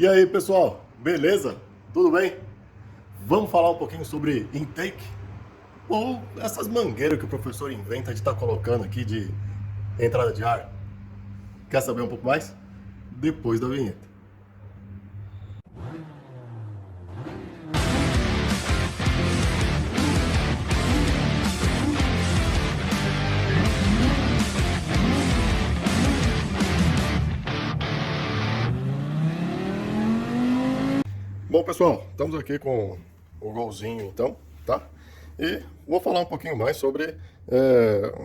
E aí, pessoal, beleza? Tudo bem? Vamos falar um pouquinho sobre intake? Ou essas mangueiras que o professor inventa de estar colocando aqui de entrada de ar? Quer saber um pouco mais? Depois da vinheta. Bom, pessoal, estamos aqui com o golzinho, então, tá? E vou falar um pouquinho mais sobre,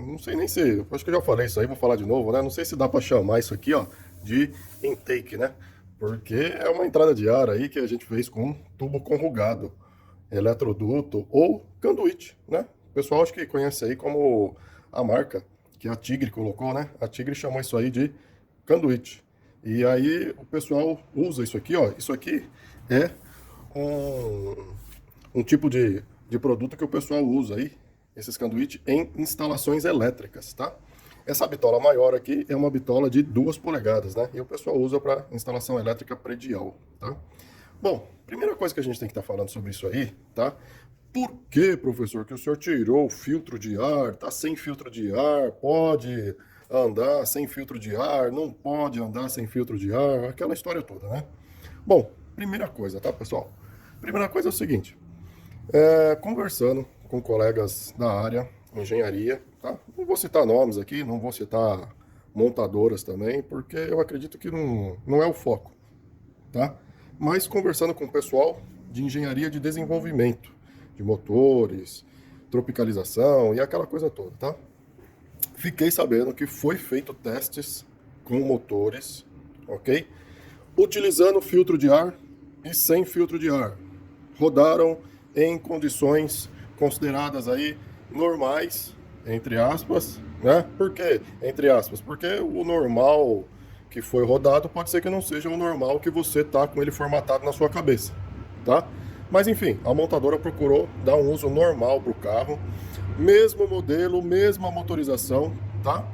não sei nem se, acho que eu já falei isso aí, vou falar de novo, né? Não sei se dá para chamar isso aqui, ó, de intake, né? Porque é uma entrada de ar aí que a gente fez com um tubo corrugado, eletroduto ou conduíte, né? O pessoal acho que conhece aí como a marca que a Tigre colocou, né? A Tigre chamou isso aí de conduíte. E aí o pessoal usa isso aqui, ó. Isso aqui é um tipo de produto que o pessoal usa aí, esses conduíte, em instalações elétricas, tá? Essa bitola maior aqui é uma bitola de 2 polegadas, né? E o pessoal usa para instalação elétrica predial, tá? Bom, primeira coisa que a gente tem que estar falando sobre isso aí, tá? Por que, professor, que o senhor tirou o filtro de ar? Tá sem filtro de ar? Pode andar sem filtro de ar? Não pode andar sem filtro de ar? Aquela história toda, né? Bom, primeira coisa, tá, pessoal? Primeira coisa é o seguinte, conversando com colegas da área, engenharia, tá? Não vou citar nomes aqui, não vou citar montadoras também, porque eu acredito que não é o foco, tá? Mas conversando com o pessoal de engenharia de desenvolvimento, de motores, tropicalização e aquela coisa toda, tá? Fiquei sabendo que foi feito testes com motores, ok? Utilizando filtro de ar e sem filtro de ar. Rodaram em condições consideradas aí normais, entre aspas, né? Por quê? Entre aspas, porque o normal que foi rodado pode ser que não seja o normal que você tá com ele formatado na sua cabeça, tá? Mas enfim, a montadora procurou dar um uso normal para o carro, mesmo modelo, mesma motorização, tá?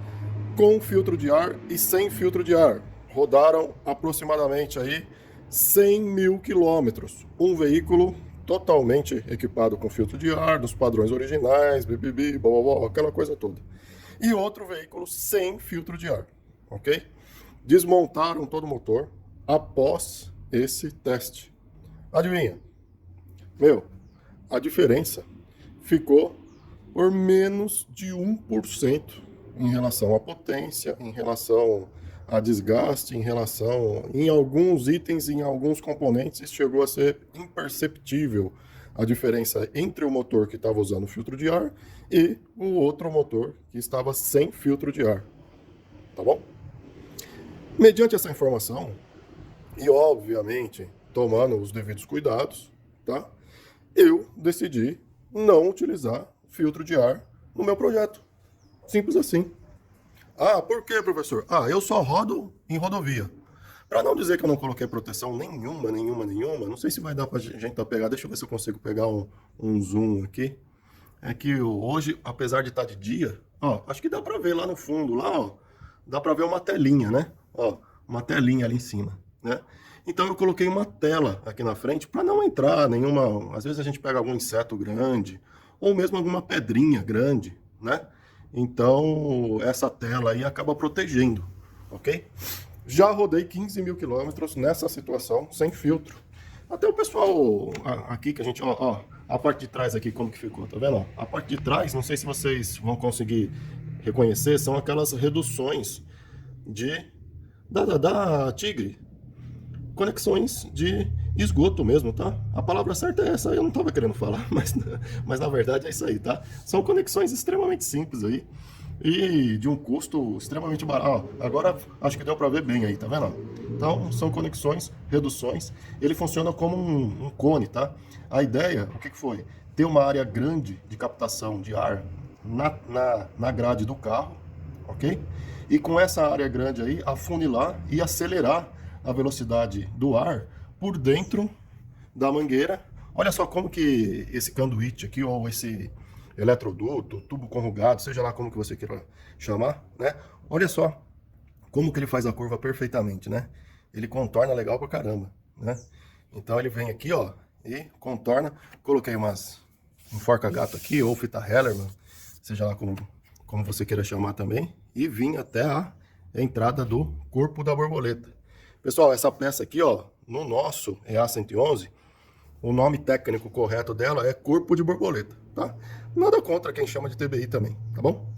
Com filtro de ar e sem filtro de ar. Rodaram aproximadamente aí 100 mil quilômetros. Um veículo totalmente equipado com filtro de ar, dos padrões originais, bibibi, blá, blá, blá, aquela coisa toda. E outro veículo sem filtro de ar, ok? Desmontaram todo o motor após esse teste. Adivinha? Meu, a diferença ficou por menos de 1% em relação à potência, em relação a desgaste, em relação em alguns itens, em alguns componentes, chegou a ser imperceptível a diferença entre o motor que estava usando filtro de ar e o outro motor que estava sem filtro de ar. Tá bom? Mediante essa informação, e obviamente tomando os devidos cuidados, tá? Eu decidi não utilizar filtro de ar no meu projeto. Simples assim. Ah, por quê, professor? Ah, eu só rodo em rodovia. Para não dizer que eu não coloquei proteção nenhuma, não sei se vai dar pra gente pegar, deixa eu ver se eu consigo pegar um zoom aqui. É que hoje, apesar de estar de dia, ó, acho que dá para ver lá no fundo, lá, ó, dá para ver uma telinha, né? Ó, uma telinha ali em cima, né? Então eu coloquei uma tela aqui na frente para não entrar nenhuma, às vezes a gente pega algum inseto grande ou mesmo alguma pedrinha grande, né? Então essa tela aí acaba protegendo, ok? Já rodei 15 mil quilômetros nessa situação sem filtro. Até o pessoal aqui que a gente, ó, a parte de trás aqui como que ficou, tá vendo? Ó, a parte de trás, não sei se vocês vão conseguir reconhecer, são aquelas reduções de da Tigre, conexões de esgoto mesmo, tá? A palavra certa é essa, eu não tava querendo falar, mas na verdade é isso aí, tá? São conexões extremamente simples aí e de um custo extremamente barato. Ó, agora acho que deu para ver bem aí, tá vendo? Então são conexões, reduções. Ele funciona como um cone, tá? A ideia, o que foi? Ter uma área grande de captação de ar na grade do carro, ok? E com essa área grande aí, afunilar e acelerar a velocidade do ar por dentro da mangueira. Olha só como que esse conduíte aqui, ou esse eletroduto, tubo corrugado, seja lá como que você queira chamar, né? Olha só como que ele faz a curva perfeitamente, né? Ele contorna legal pra caramba, né? Então ele vem aqui, ó, e contorna. Coloquei um forca-gato aqui, ou fita Hellerman, seja lá como você queira chamar também, e vim até a entrada do corpo da borboleta. Pessoal, essa peça aqui, ó, no nosso EA111, o nome técnico correto dela é corpo de borboleta, tá? Nada contra quem chama de TBI também, tá bom?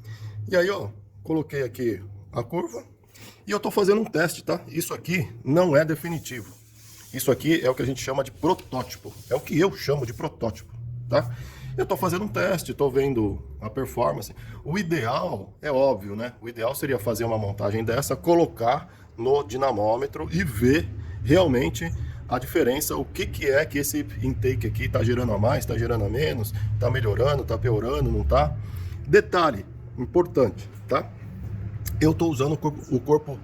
E aí, ó, coloquei aqui a curva e eu tô fazendo um teste, tá? Isso aqui não é definitivo. Isso aqui é o que a gente chama de protótipo. É o que eu chamo de protótipo, tá? Eu tô fazendo um teste, tô vendo a performance. O ideal, é óbvio, né? O ideal seria fazer uma montagem dessa, colocar no dinamômetro e ver realmente a diferença, o que é que esse intake aqui tá gerando a mais, tá gerando a menos, tá melhorando, tá piorando, não tá? Detalhe importante, tá? Eu tô usando o corpo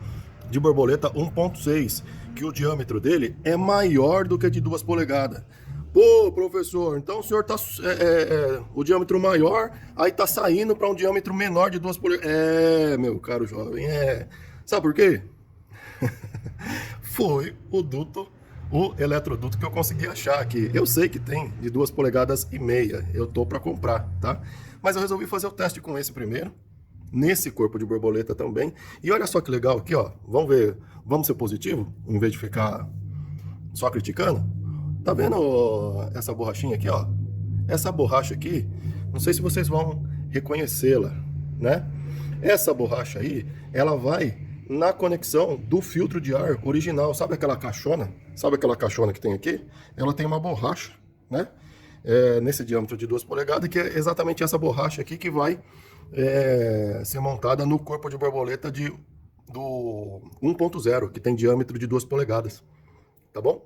de borboleta 1.6, que o diâmetro dele é maior do que de 2 polegadas. Pô, professor, então o senhor tá o diâmetro maior, aí tá saindo para um diâmetro menor de 2 polegadas. Meu caro jovem, Sabe por quê? Foi o eletroduto que eu consegui achar aqui. Eu sei que tem de 2,5 polegadas, eu tô para comprar, tá? Mas eu resolvi fazer o teste com esse primeiro, nesse corpo de borboleta também. E olha só que legal aqui, ó. Vamos ver, vamos ser positivo, em vez de ficar só criticando? Tá vendo essa borrachinha aqui, ó? Essa borracha aqui, não sei se vocês vão reconhecê-la, né? Essa borracha aí, ela vai na conexão do filtro de ar original. Sabe aquela caixona? Sabe aquela caixona que tem aqui? Ela tem uma borracha, né? Nesse diâmetro de 2 polegadas, que é exatamente essa borracha aqui que vai ser montada no corpo de borboleta do 1.0, que tem diâmetro de 2 polegadas, tá bom?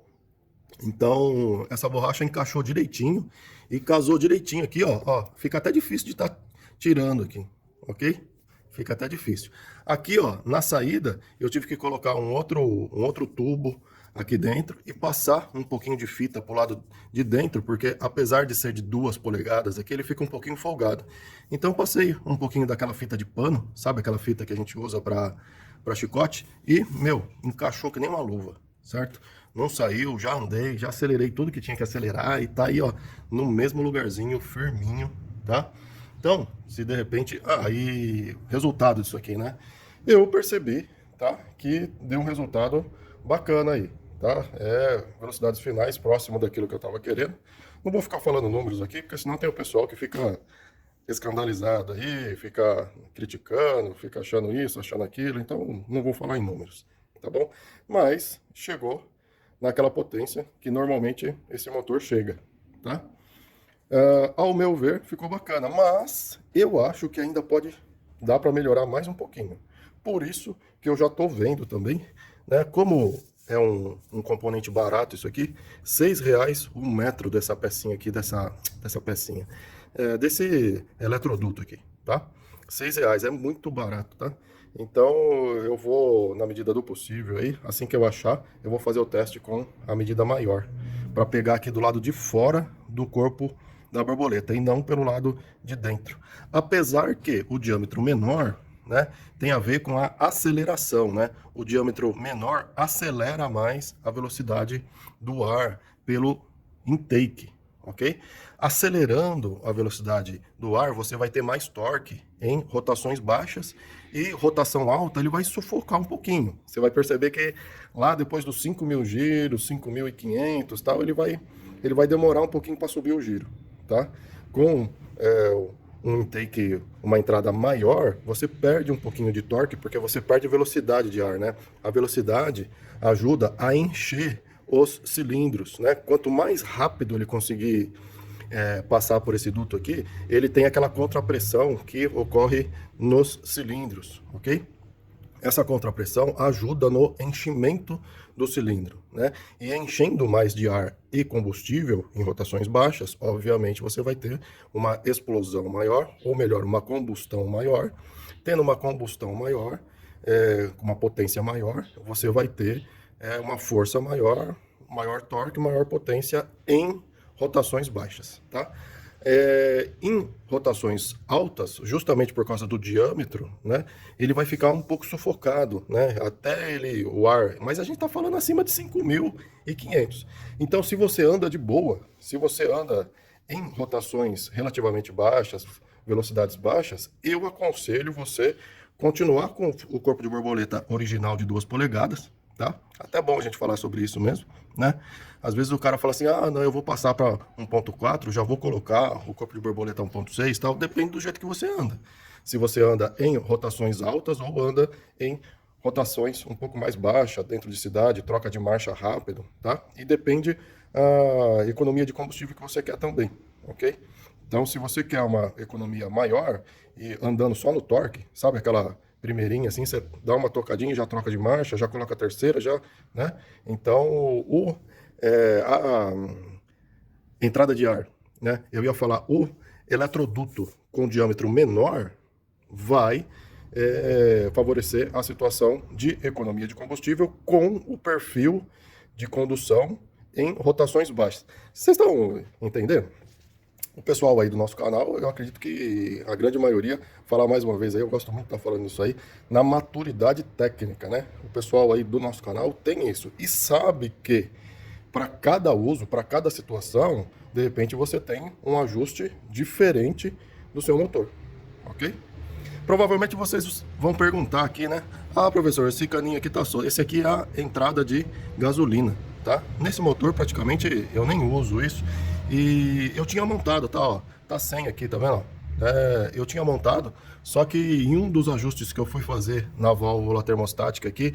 Então, essa borracha encaixou direitinho e casou direitinho aqui, ó. Fica até difícil de estar tirando aqui, ok? Fica até difícil. Aqui, ó, na saída, eu tive que colocar um outro tubo aqui dentro e passar um pouquinho de fita pro lado de dentro, porque apesar de ser de 2 polegadas aqui, ele fica um pouquinho folgado. Então, passei um pouquinho daquela fita de pano, sabe aquela fita que a gente usa para chicote? E, meu, encaixou que nem uma luva, certo? Não saiu, já andei, já acelerei tudo que tinha que acelerar e tá aí, ó, no mesmo lugarzinho, firminho, tá? Então, se de repente... aí, resultado disso aqui, né? Eu percebi, tá? Que deu um resultado bacana aí, tá? Velocidades finais próximo daquilo que eu tava querendo. Não vou ficar falando números aqui, porque senão tem o pessoal que fica escandalizado aí, fica criticando, fica achando isso, achando aquilo. Então, não vou falar em números, tá bom? Mas chegou naquela potência que normalmente esse motor chega, tá? Ao meu ver, ficou bacana, mas eu acho que ainda pode dar para melhorar mais um pouquinho. Por isso que eu já estou vendo também, né? Como é um componente barato isso aqui, R$6 um metro dessa pecinha aqui, dessa pecinha, desse eletroduto aqui, tá? R$6 é muito barato, tá? Então eu vou, na medida do possível aí, assim que eu achar, eu vou fazer o teste com a medida maior, para pegar aqui do lado de fora do corpo da borboleta e não pelo lado de dentro. Apesar que o diâmetro menor, né, tem a ver com a aceleração, né? O diâmetro menor acelera mais a velocidade do ar pelo intake, ok? Acelerando a velocidade do ar, você vai ter mais torque em rotações baixas, e rotação alta ele vai sufocar um pouquinho. Você vai perceber que lá depois dos 5.000 giros, 5.500 tal, ele vai demorar um pouquinho para subir o giro, tá? Com um intake, uma entrada maior, você perde um pouquinho de torque, porque você perde velocidade de ar, né? A velocidade ajuda a encher os cilindros, né? Quanto mais rápido ele conseguir passar por esse duto aqui, ele tem aquela contrapressão que ocorre nos cilindros, ok? Essa contrapressão ajuda no enchimento do cilindro, né? E enchendo mais de ar e combustível em rotações baixas, obviamente você vai ter uma explosão maior, ou melhor, uma combustão maior. Tendo uma combustão maior, com uma potência maior, você vai ter uma força maior, maior torque, maior potência em rotações baixas, tá? Em rotações altas, justamente por causa do diâmetro, né, ele vai ficar um pouco sufocado, né, até ele, o ar, mas a gente está falando acima de 5.500. Então, se você anda de boa, se você anda em rotações relativamente baixas, velocidades baixas, eu aconselho você continuar com o corpo de borboleta original de 2 polegadas, tá? Até bom a gente falar sobre isso mesmo, né? Às vezes o cara fala assim, ah, não, eu vou passar para 1.4, já vou colocar o corpo de borboleta 1.6 e tal, depende do jeito que você anda. Se você anda em rotações altas ou anda em rotações um pouco mais baixas, dentro de cidade, troca de marcha rápido, tá? E depende a economia de combustível que você quer também, ok? Então, se você quer uma economia maior e andando só no torque, sabe aquela primeirinha assim, você dá uma tocadinha, já troca de marcha, já coloca a terceira, já, né? Então, a entrada de ar, né? Eu ia falar, o eletroduto com diâmetro menor vai favorecer a situação de economia de combustível com o perfil de condução em rotações baixas. Vocês estão entendendo? O pessoal aí do nosso canal, eu acredito que a grande maioria, falar mais uma vez aí, eu gosto muito de estar falando isso aí, na maturidade técnica, né? O pessoal aí do nosso canal tem isso e sabe que para cada uso, para cada situação, de repente você tem um ajuste diferente do seu motor, ok? Provavelmente vocês vão perguntar aqui, né? Ah, professor, esse caninho aqui tá só. Esse aqui é a entrada de gasolina, tá? Nesse motor praticamente eu nem uso isso. E eu tinha montado, tá, ó, tá sem aqui, tá vendo? Eu tinha montado, só que em um dos ajustes que eu fui fazer na válvula termostática aqui,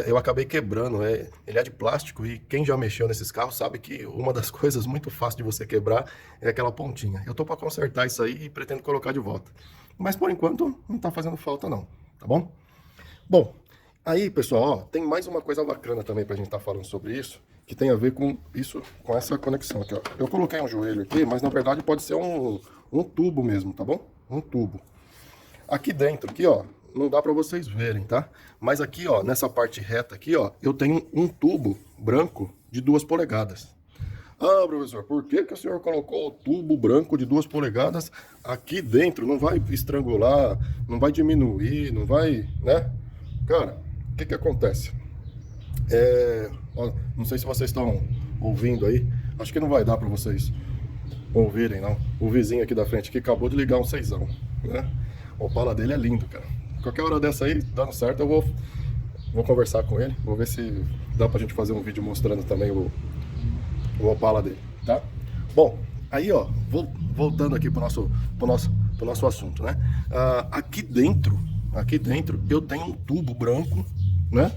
eu acabei quebrando. Ele é de plástico e quem já mexeu nesses carros sabe que uma das coisas muito fáceis de você quebrar é aquela pontinha. Eu tô para consertar isso aí e pretendo colocar de volta. Mas por enquanto não tá fazendo falta não, tá bom? Bom, aí pessoal, ó, tem mais uma coisa bacana também pra gente estar falando sobre isso, que tem a ver com isso, com essa conexão aqui, ó. Eu coloquei um joelho aqui, mas na verdade pode ser um tubo mesmo, tá bom? Um tubo. Aqui dentro, aqui, ó, não dá pra vocês verem, tá? Mas aqui, ó, nessa parte reta aqui, ó, eu tenho um tubo branco de 2 polegadas. Ah, professor, por que que o senhor colocou o tubo branco de 2 polegadas aqui dentro? Não vai estrangular, não vai diminuir, não vai, né? Cara, o que que acontece? Ó, não sei se vocês estão ouvindo aí, acho que não vai dar para vocês ouvirem, não. O vizinho aqui da frente que acabou de ligar um 6ão, né? O Opala dele é lindo, cara. Qualquer hora dessa aí, dando certo, eu vou conversar com ele, vou ver se dá pra gente fazer um vídeo mostrando também o Opala dele, tá? Bom, aí ó, voltando aqui pro nosso assunto, né? Aqui dentro eu tenho um tubo branco, né?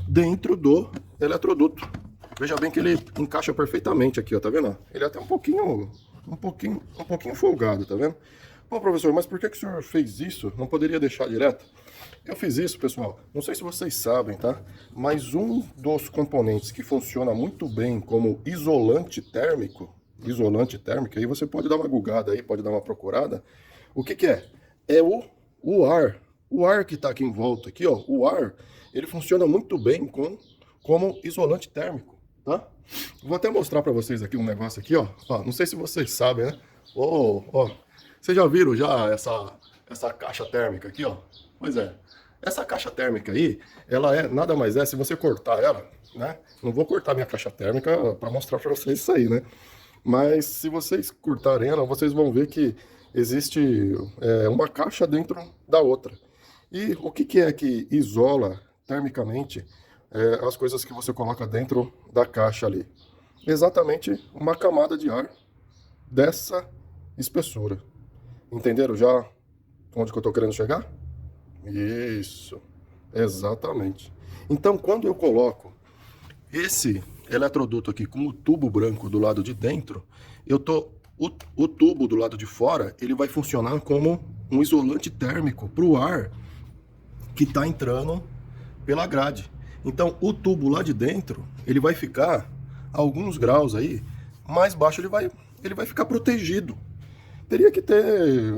Dentro do eletroduto. Veja bem que ele encaixa perfeitamente aqui, ó, tá vendo? Ele é até um pouquinho folgado, tá vendo? Pô, professor, mas por que que o senhor fez isso? Não poderia deixar direto? Eu fiz isso, pessoal, não sei se vocês sabem, tá? Mas um dos componentes que funciona muito bem como isolante térmico, aí você pode dar uma googada aí, pode dar uma procurada. O que que é? É o ar. O ar que tá aqui em volta, aqui, ó, o ar, ele funciona muito bem como isolante térmico, tá? Vou até mostrar para vocês aqui um negócio aqui, ó. Ó, não sei se vocês sabem, né? Ó, vocês já viram já essa caixa térmica aqui, ó? Pois é. Essa caixa térmica aí, ela nada mais é, se você cortar ela, né? Não vou cortar minha caixa térmica para mostrar para vocês isso aí, né? Mas se vocês cortarem ela, vocês vão ver que existe uma caixa dentro da outra. E o que é que isola termicamente as coisas que você coloca dentro da caixa ali? Exatamente uma camada de ar dessa espessura. Entenderam já onde que eu estou querendo chegar? Isso, exatamente. Então, quando eu coloco esse eletroduto aqui com o tubo branco do lado de dentro, o tubo do lado de fora, ele vai funcionar como um isolante térmico para o ar que está entrando pela grade. Então, o tubo lá de dentro, ele vai ficar a alguns graus aí mais baixo, ele vai ficar protegido. teria que ter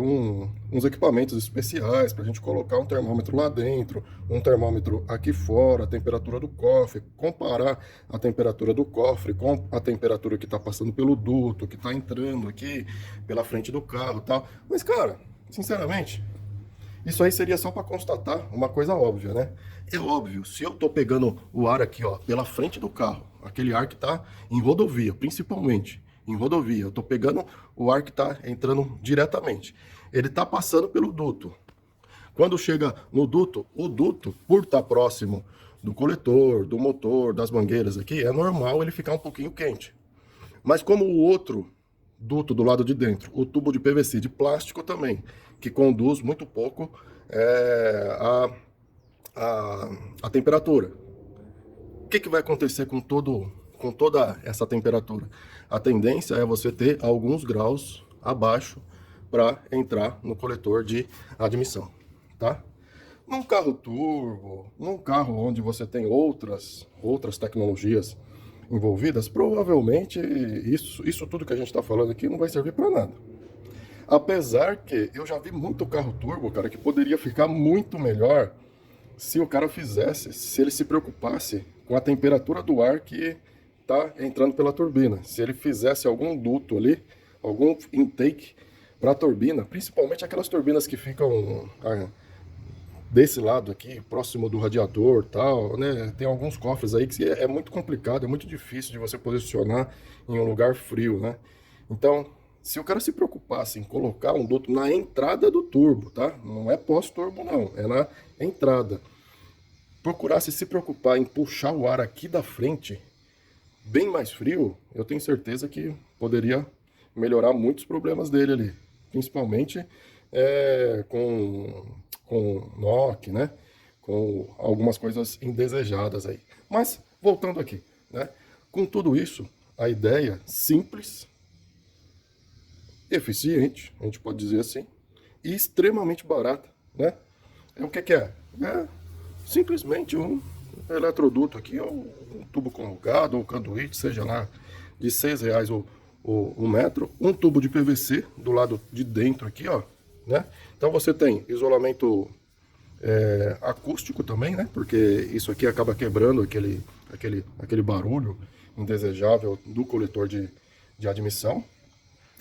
uns equipamentos especiais para a gente colocar um termômetro lá dentro, um termômetro aqui fora, a temperatura do cofre, comparar a temperatura do cofre com a temperatura que está passando pelo duto, que está entrando aqui pela frente do carro e tal. Mas, cara, sinceramente, isso aí seria só para constatar uma coisa óbvia, né? É óbvio, se eu tô pegando o ar aqui, ó, pela frente do carro, aquele ar que tá em rodovia, principalmente em rodovia, eu tô pegando o ar que tá entrando diretamente. Ele tá passando pelo duto. Quando chega no duto, o duto, por estar próximo do coletor, do motor, das mangueiras aqui, é normal ele ficar um pouquinho quente. Mas como o outro duto do lado de dentro, o tubo de PVC de plástico também, que conduz muito pouco a temperatura. O que vai acontecer com toda essa temperatura? A tendência é você ter alguns graus abaixo para entrar no coletor de admissão, tá? Num carro turbo, num carro onde você tem outras tecnologias envolvidas, provavelmente isso tudo que a gente está falando aqui não vai servir para nada. Apesar que eu já vi muito carro turbo, cara, que poderia ficar muito melhor se o cara fizesse, se ele se preocupasse com a temperatura do ar que está entrando pela turbina. Se ele fizesse algum duto ali, algum intake para a turbina, principalmente aquelas turbinas que ficam desse lado aqui, próximo do radiador, tal, né? Tem alguns cofres aí que é muito complicado, é muito difícil de você posicionar em um lugar frio, né? Então, se o cara se preocupasse em colocar um duto na entrada do turbo, tá? Não é pós-turbo não, é na entrada. Procurasse se preocupar em puxar o ar aqui da frente, bem mais frio, eu tenho certeza que poderia melhorar muitos problemas dele ali. Principalmente com NOC, né? Com algumas coisas indesejadas aí. Mas, voltando aqui, né? Com tudo isso, a ideia simples, eficiente, a gente pode dizer assim, e extremamente barata, né? O que é? É simplesmente um eletroduto aqui, ou um tubo conjugado, ou conduíte, seja lá, de R$ 6 o metro, um tubo de PVC do lado de dentro aqui, ó, né? Então você tem isolamento acústico também, né? Porque isso aqui acaba quebrando aquele barulho indesejável do coletor de admissão.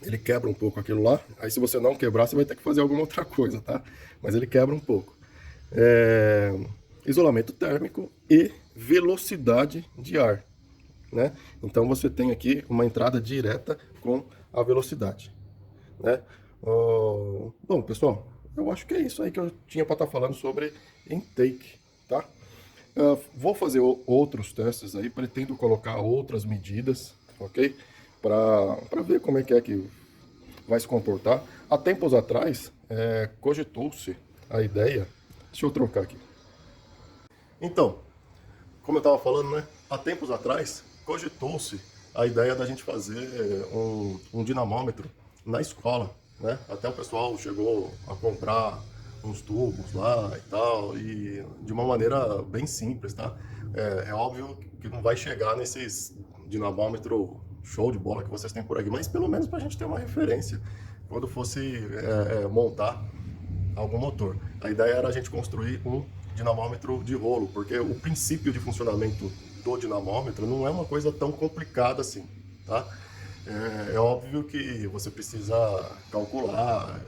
Ele quebra um pouco aquilo lá. Aí se você não quebrar, você vai ter que fazer alguma outra coisa, tá? Mas ele quebra um pouco. Isolamento térmico e velocidade de ar, né? Então você tem aqui uma entrada direta com a velocidade, né? Bom, pessoal, eu acho que é isso aí que eu tinha para estar falando sobre intake, tá? Vou fazer outros testes aí, pretendo colocar outras medidas, ok? Para ver como é que vai se comportar. Há tempos atrás, cogitou-se a ideia... Deixa eu trocar aqui. Então, como eu estava falando, né? Há tempos atrás, cogitou-se a ideia da gente fazer um dinamômetro na escola, né? Até o pessoal chegou a comprar uns tubos lá e tal, e de uma maneira bem simples, tá? É óbvio que não vai chegar nesses dinamômetro show de bola que vocês têm por aqui, mas pelo menos para a gente ter uma referência quando fosse montar algum motor. A ideia era a gente construir um dinamômetro de rolo, porque o princípio de funcionamento do dinamômetro não é uma coisa tão complicada assim, tá? É óbvio que você precisa calcular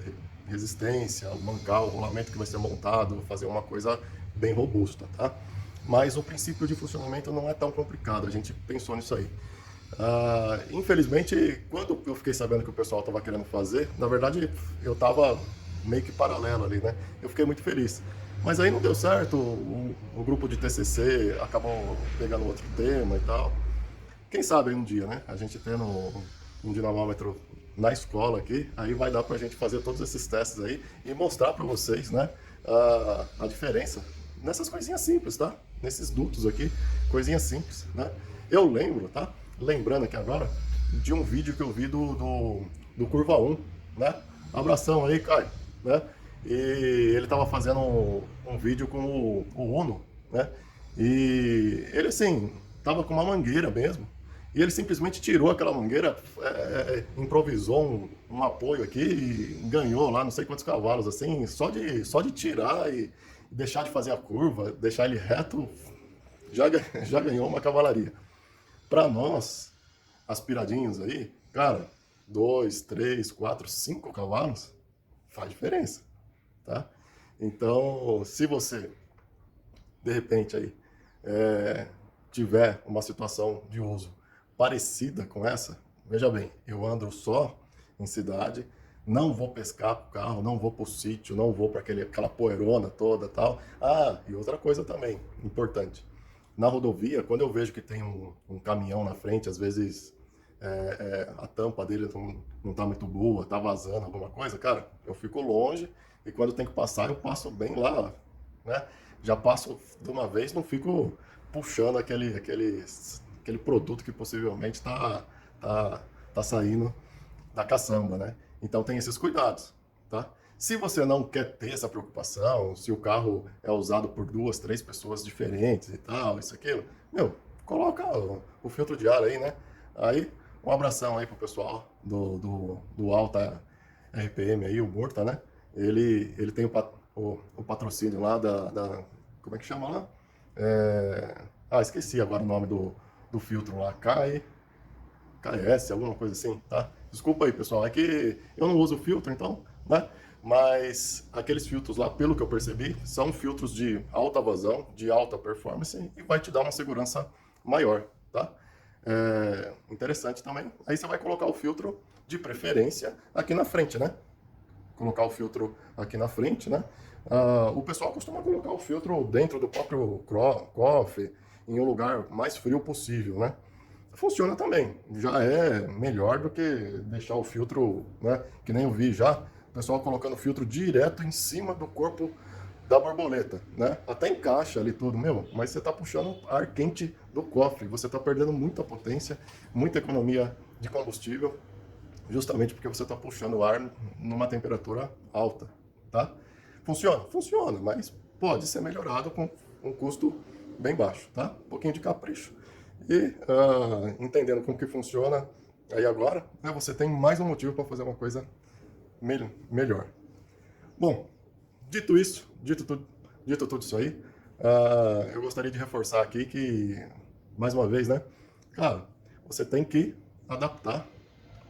resistência, mancar o rolamento que vai ser montado, fazer uma coisa bem robusta, tá? Mas o princípio de funcionamento não é tão complicado, a gente pensou nisso aí. Infelizmente, quando eu fiquei sabendo que o pessoal estava querendo fazer, na verdade eu estava meio que paralelo ali, né? Eu fiquei muito feliz. Mas aí não deu certo, o grupo de TCC acabou pegando outro tema e tal. Quem sabe um dia, né? A gente tendo um dinamômetro na escola aqui, aí vai dar pra gente fazer todos esses testes aí e mostrar pra vocês, né? A diferença nessas coisinhas simples, tá? Nesses dutos aqui, coisinhas simples, né? Eu lembro, tá? Lembrando aqui agora, de um vídeo que eu vi do Curva 1, né? Abração aí, Caio, né? E ele tava fazendo um vídeo com o Uno, né? E ele, assim, tava com uma mangueira mesmo. E ele simplesmente tirou aquela mangueira, improvisou um apoio aqui e ganhou lá não sei quantos cavalos, assim, só de tirar e deixar de fazer a curva, deixar ele reto, já ganhou uma cavalaria. Para nós, aspiradinhos aí, cara, 2, 3, 4, 5 cavalos faz diferença, tá? Então, se você, de repente aí, tiver uma situação de uso parecida com essa, veja bem, eu ando só em cidade, não vou pescar com o carro, não vou para o sítio, não vou para aquela poeirona toda tal. Ah, e outra coisa também, importante. Na rodovia, quando eu vejo que tem um caminhão na frente, às vezes a tampa dele não tá muito boa, tá vazando alguma coisa, cara, eu fico longe e quando tem que passar, eu passo bem lá, né? Já passo de uma vez, não fico puxando aquele produto que possivelmente tá saindo da caçamba, né? Então tem esses cuidados, tá? Se você não quer ter essa preocupação, se o carro é usado por 2, 3 pessoas diferentes e tal, isso, aquilo, meu, coloca o filtro de ar aí, né? Aí, um abração aí pro pessoal do Alta RPM aí, o Murta, né? Ele tem o patrocínio lá como é que chama lá? Esqueci agora o nome do filtro lá, KS, alguma coisa assim, tá? Desculpa aí, pessoal, é que eu não uso filtro, então, né? Mas aqueles filtros lá, pelo que eu percebi, são filtros de alta vazão, de alta performance e vai te dar uma segurança maior, tá? Interessante também. Aí você vai colocar o filtro de preferência aqui na frente, né? Colocar o filtro aqui na frente, né? O pessoal costuma colocar o filtro dentro do próprio cofre, em um lugar mais frio possível, né? Funciona também, já é melhor do que deixar o filtro, né? Que nem eu vi já, o pessoal colocando o filtro direto em cima do corpo da borboleta, né? Até encaixa ali tudo, mas você tá puxando ar quente do cofre, você tá perdendo muita potência, muita economia de combustível, justamente porque você tá puxando o ar numa temperatura alta, tá? Funciona? Funciona, mas pode ser melhorado com um custo bem baixo, tá? Um pouquinho de capricho. E entendendo como que funciona aí agora, né, você tem mais um motivo para fazer uma coisa melhor. Bom, dito tudo isso aí, eu gostaria de reforçar aqui que, mais uma vez, né, cara, você tem que adaptar,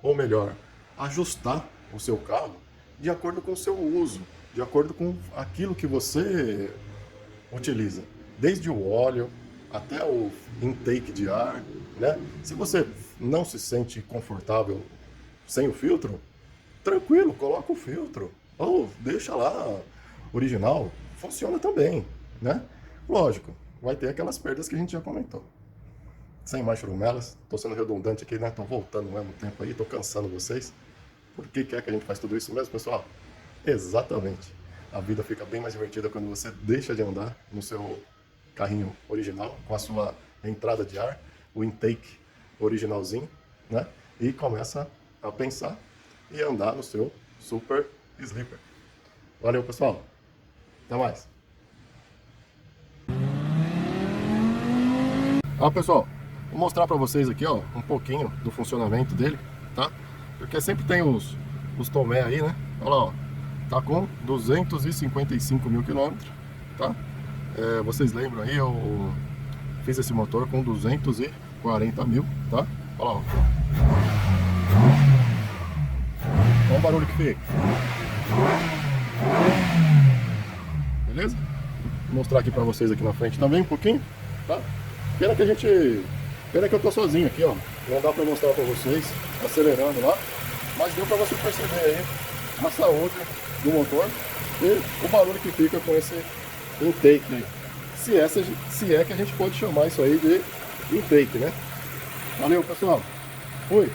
ou melhor, ajustar o seu carro de acordo com o seu uso, de acordo com aquilo que você utiliza, desde o óleo até o intake de ar, né? Se você não se sente confortável sem o filtro, tranquilo, coloca o filtro, ou deixa lá original, funciona também, né? Lógico, vai ter aquelas perdas que a gente já comentou. Sem mais churumelas, tô sendo redundante aqui, né? Tô voltando ao mesmo tempo aí, tô cansando vocês. Por que é que a gente faz tudo isso mesmo, pessoal? Exatamente. A vida fica bem mais divertida quando você deixa de andar no seu carrinho original, com a sua entrada de ar, o intake originalzinho, né? E começa a pensar e andar no seu Super Sleeper. Valeu, pessoal. Até mais. Pessoal, vou mostrar para vocês aqui, ó, um pouquinho do funcionamento dele, tá? Porque sempre tem os tomé aí, né? Olha lá, ó. Tá com 255 mil quilômetros, tá? Vocês lembram aí, eu fiz esse motor com 240 mil, tá? Olha lá, ó. Olha o barulho que fica. Beleza? Vou mostrar aqui pra vocês aqui na frente também um pouquinho, tá? Pena que eu tô sozinho aqui, ó. Não dá pra mostrar pra vocês acelerando lá, mas deu pra você perceber aí a saúde do motor e o barulho que fica com esse intake aí. Se é que a gente pode chamar isso aí de intake, né? Valeu, pessoal. Fui.